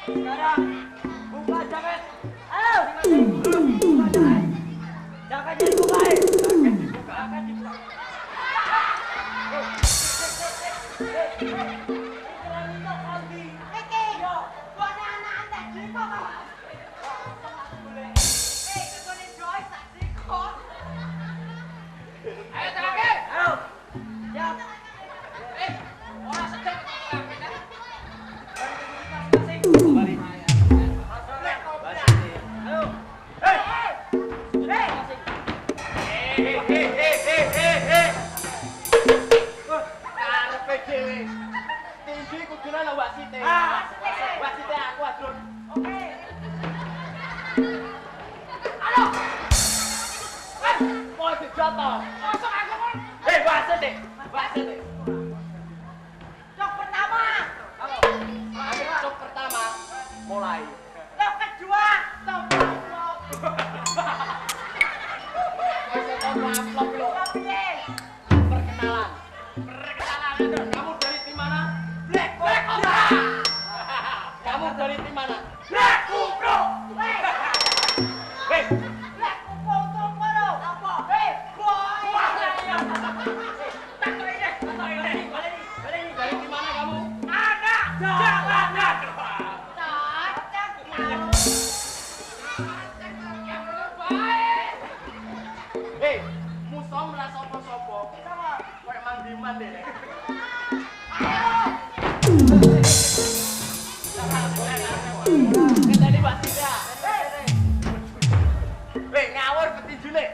Sekarang buka jaket. Ayo. Buka jaket. Jaketnya dibuka. Jaket dibuka. Jaket dibuka. Ayo terakhir. Ayo. Siap. Orang sedang kembali. Mulai. Yang kedua, perkenalan. Kamu dari tim mana? Black Cobra. Kamu dari tim mana? Black Cobra. Black Cobra. Apa? Boy. Dari tim mana kamu? Anak jalanan. Hei, musuh merasa sopo-sopo. Kayak mandi-mandi deh. Tadi pasti dah. Hei, ngawur petinju nih.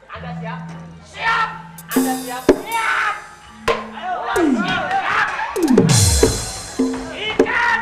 Anda siap? Siap. Anda siap? Siap. Ayo, siap. Ikan.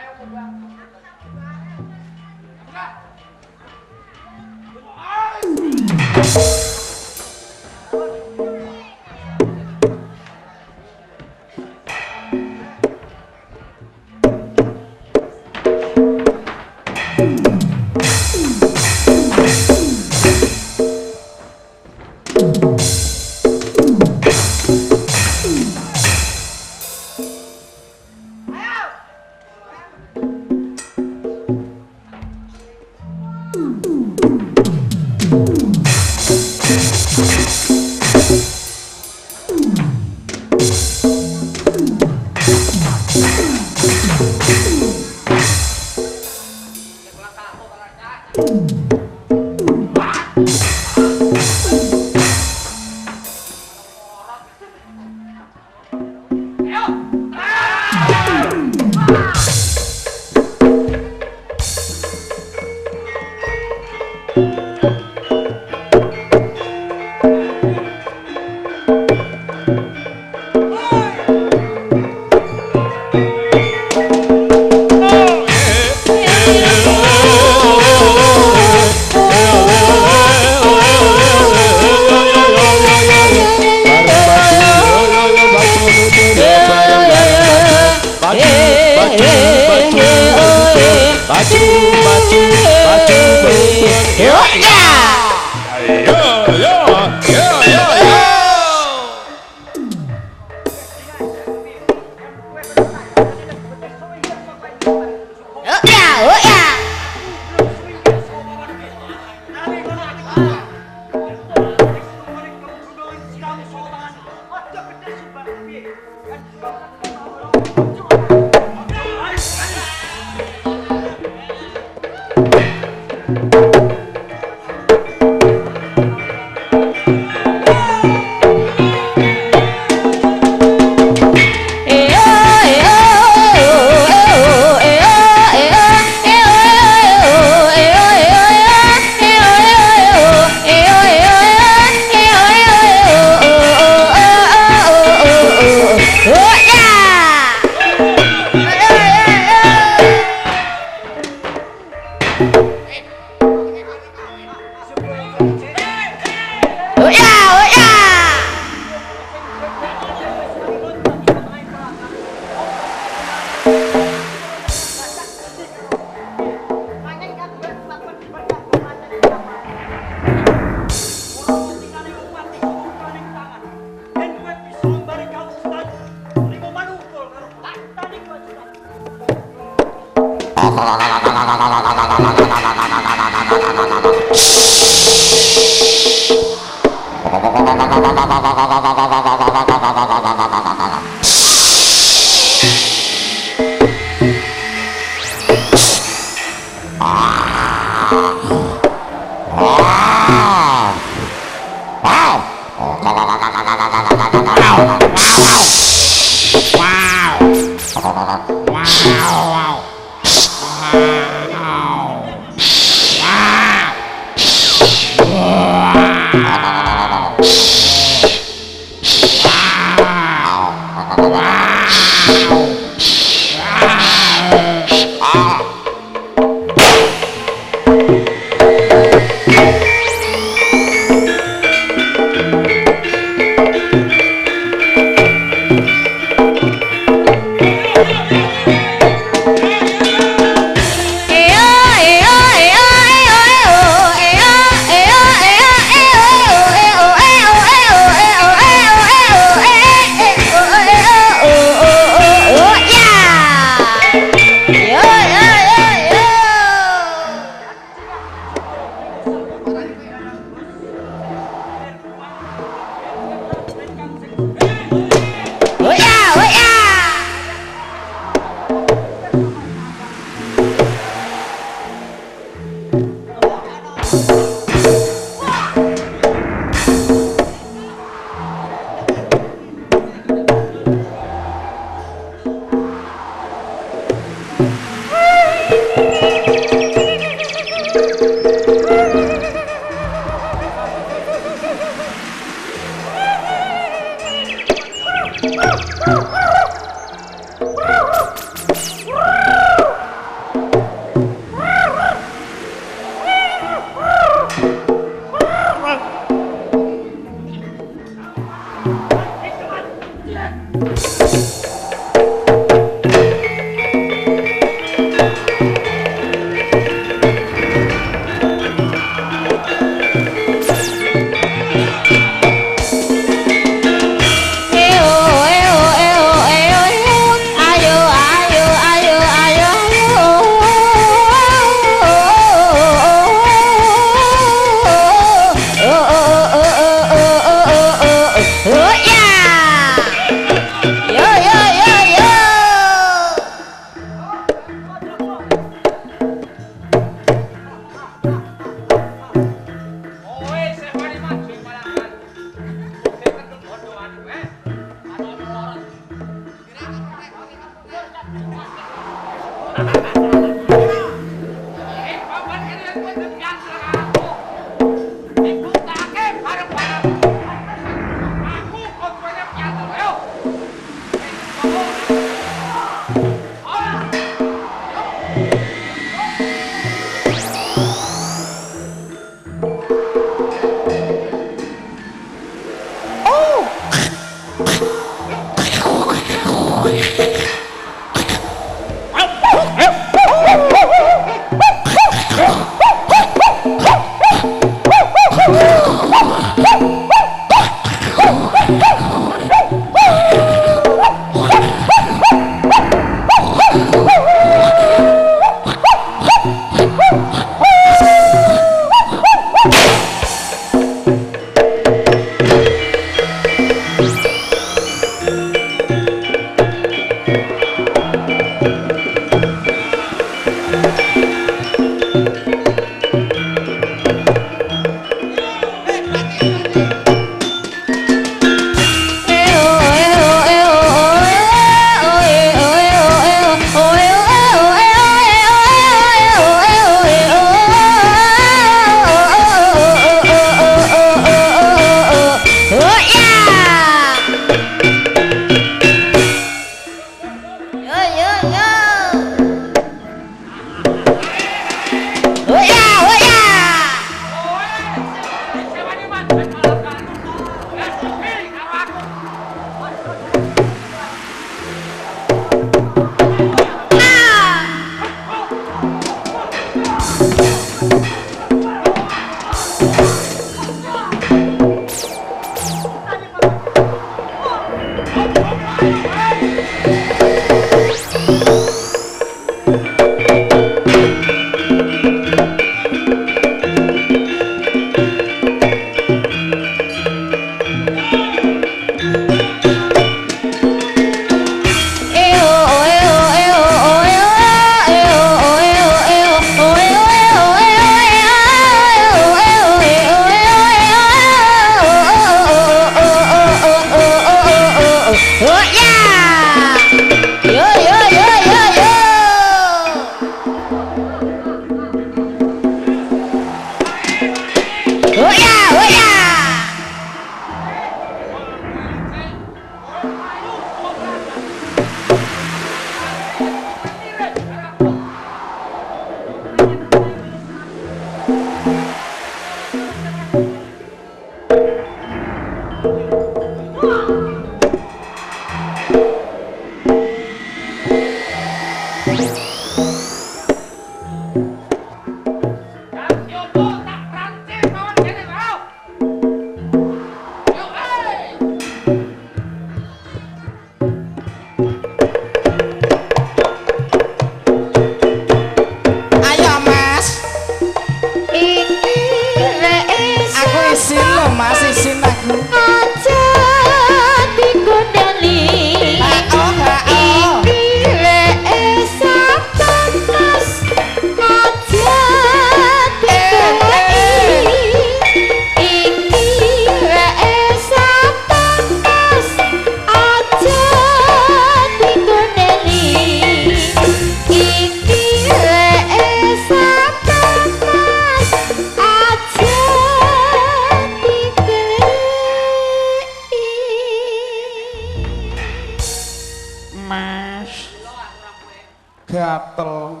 gatel.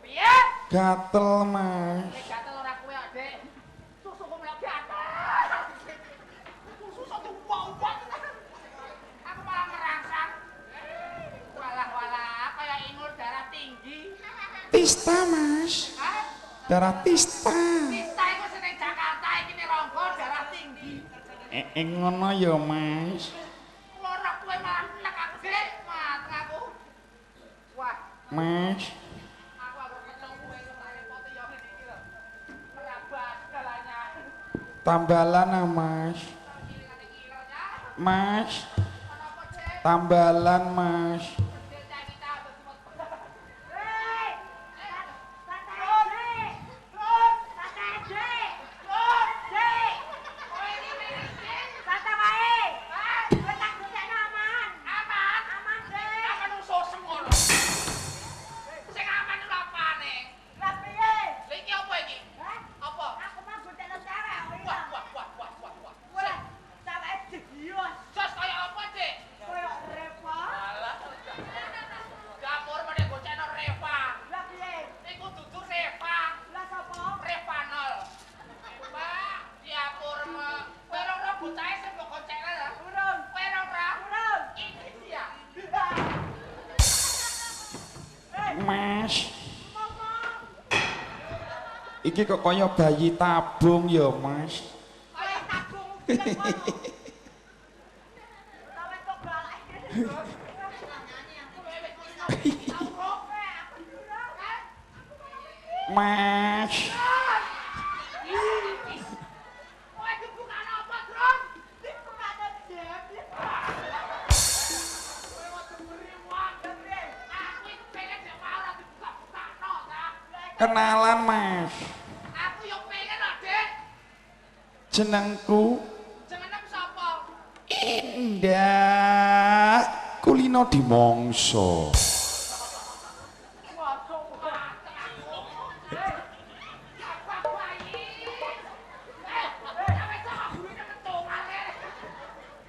Piye? Gatel, Mas. Gatel ora kowe, Dik. Susuku mlek gatel. Susu tuh wow-wow. Aku malah merangsang. Walah, kayak ingur darah tinggi. Tista, Mas. Hah? Darah tista. Tista iku seneng Jakarta iki nek ronggo darah tinggi. Ngono ya, Mas. Ora kowe malah nek aku Dik, mateng aku. Wah, Mas. aku ketemu kowe tak repoti ya ngene iki lho. Merabat galanya. Tambalan, ah, Mas. Mas. Kenapa, Dik? Tambalan, Mas. Mas. Iki kok kaya bayi tabung ya, Mas. Kaya tabung. Mas. Kenalan, Mas. Aku yo pengen lho, Dik. Jenengku Jenenge sapa? Indah Kulino Dimongso.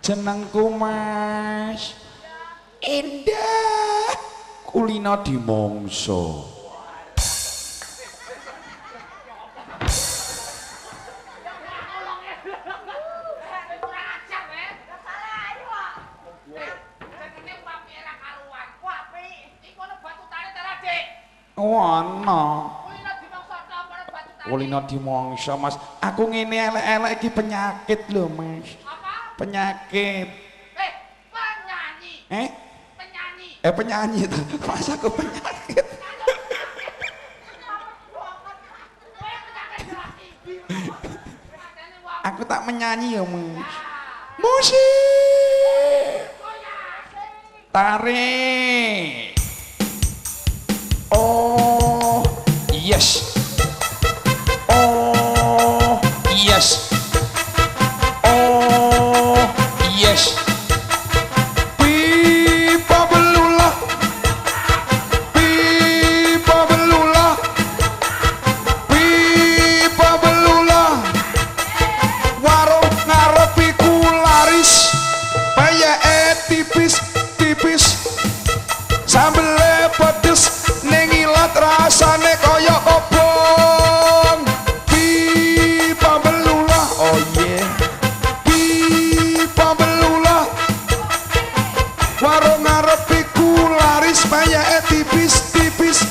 Jenengku, Mas. Indah Kulino Dimongso. Wono. Kulino Dimongso, Mas. Aku ngene elek-elek iki penyakit lho, Mas. Apa? Penyakit. Penyanyi. Penyanyi. Penyanyi itu. Mas aku penyakit. Aku tak menyanyi ya, Mas. Musik. Tarik. Oh, yes. Oh, yes. Oh, yes. Pipa belulah. Pipa belulah. Pipa belulah. Warung ngarepiku laris. Payake tipis-tipis. Sambele pedes ning ilat rasane kaya kobong. Pipa belulah, oh yeah. Pipa belulah. Warung ngarepiku laris payake tipis-tipis.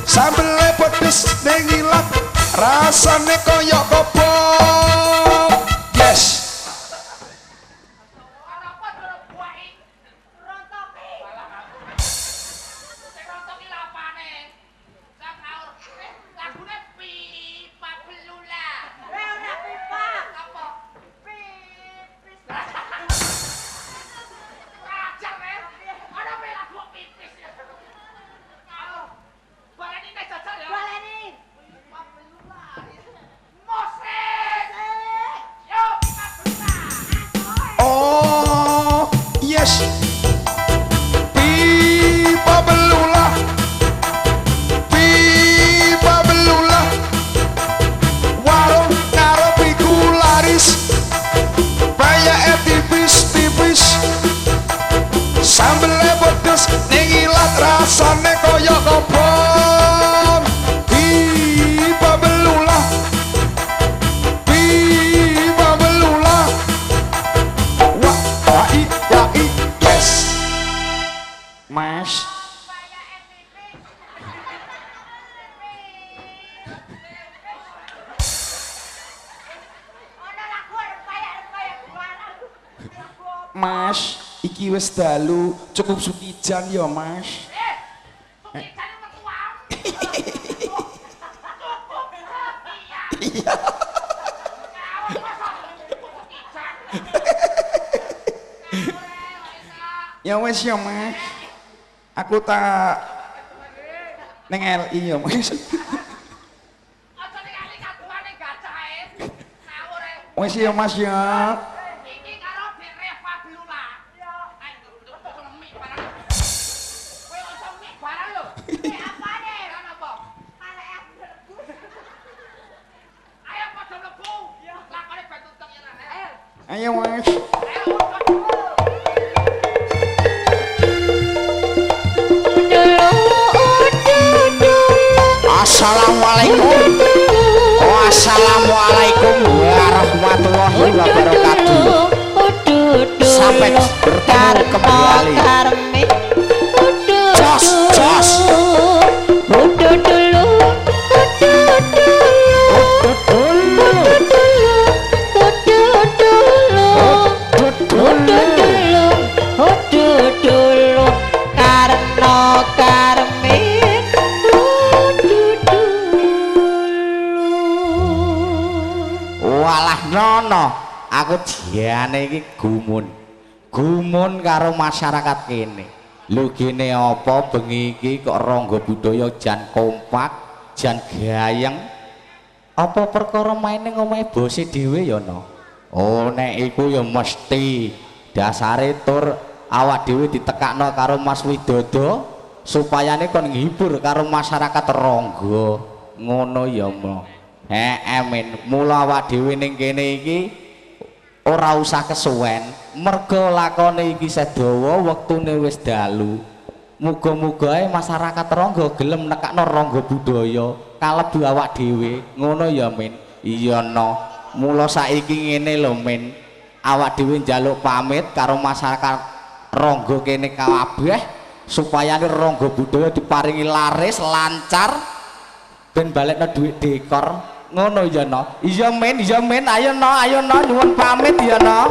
Sambele pedes ning ilat rasane kaya kobong. Yes. Mas, iki wis dalu, cukup Sukijan ya, Mas. Sukijan mertuamu. Cukup. Iya. Iya. Kau masa Sukijan. Ya wis ya, Mas. Aku tak neng LI ya, Mas. Aja ningali kaduane gacahe. Ngawur e. Wis ya, Mas ya. Iki karo Dek Reva Belula. Ayo mie barang. Kowe iso mie barang lho. Apane? Kan apa? Arek mlebu. Ayo padha mlebu. Lakone ben tutuk ya. Ayo, Mas. Ayo. Assalamualaikum. Wassalamualaikum warahmatullahi wabarakatuh. Sampai bertemu kembali. Jos, jos. Walah nono, aku jane iki gumun. Gumun karo masyarakat kene. Lho gene apa bengi iki kok ronggo budaya jan kompak, jan gayeng. Apa perkara maine ngomahe bose dhewe ya no? Oh nek iku ya mesti dasare tur awak dhewe ditekakno karo Mas Widodo supayane kon ngibur karo masyarakat ronggo. Ngono ya mo. Men, mula awak dhewe ning kene iki ora usah kesuwen, merga lakone iki sedawa wektune wis dalu. Muga-muga ae masyarakat Ronggo gelem nekakno Ronggo budaya kalebu awak dhewe. Ngono ya, Men. Iya no. Mula saiki ngene lho, Men. Awak dhewe njaluk pamit karo masyarakat Ronggo kene kabeh supaya Ronggo budaya diparingi laris lancar ben balekno duit dekor. Ngono ya no. Iya men, ayo no nyuwun pamit ya no.